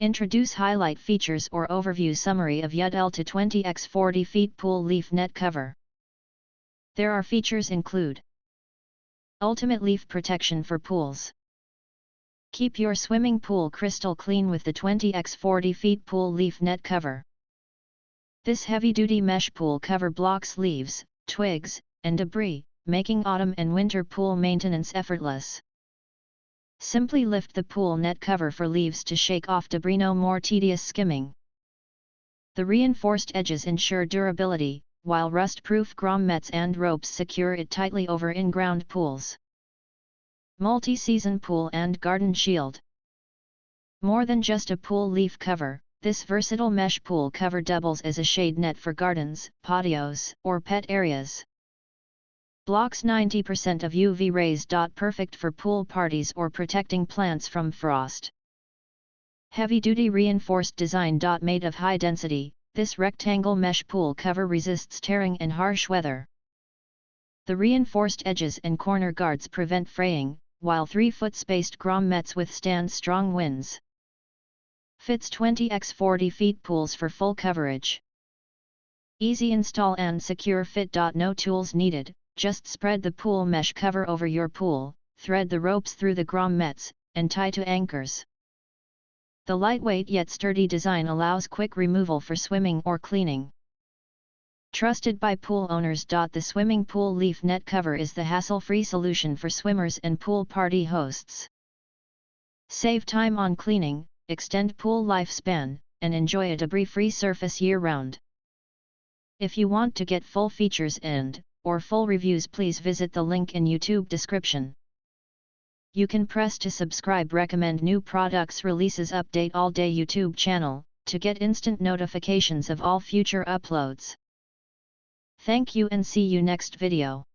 Introduce highlight features or overview summary of Yudlto 20x40 feet pool leaf net cover. There are features include: ultimate leaf protection for pools. Keep your swimming pool crystal clean with the 20x40 feet pool leaf net cover. This heavy-duty mesh pool cover blocks leaves, twigs, and debris, making autumn and winter pool maintenance effortless. Simply lift the pool net cover for leaves to shake off debris, no more tedious skimming. The reinforced edges ensure durability, while rust-proof grommets and ropes secure it tightly over in-ground pools. Multi-season pool and garden shield. More than just a pool leaf cover, this versatile mesh pool cover doubles as a shade net for gardens, patios, or pet areas. Blocks 90% of UV rays. Perfect for pool parties or protecting plants from frost. Heavy-duty reinforced design. Made of high density, this rectangle mesh pool cover resists tearing and harsh weather. The reinforced edges and corner guards prevent fraying, while 3-foot spaced grommets withstand strong winds. Fits 20x40 feet pools for full coverage. Easy install and secure fit. No tools needed, just spread the pool mesh cover over your pool, thread the ropes through the grommets, and tie to anchors. The lightweight yet sturdy design allows quick removal for swimming or cleaning. Trusted by pool owners. The swimming pool leaf net cover is the hassle-free solution for swimmers and pool party hosts. Save time on cleaning, extend pool lifespan, and enjoy a debris-free surface year-round. If you want to get full features or full reviews, please visit the link in YouTube description. You can press to subscribe, recommend new products releases, update all day YouTube channel, to get instant notifications of all future uploads. Thank you and see you next video.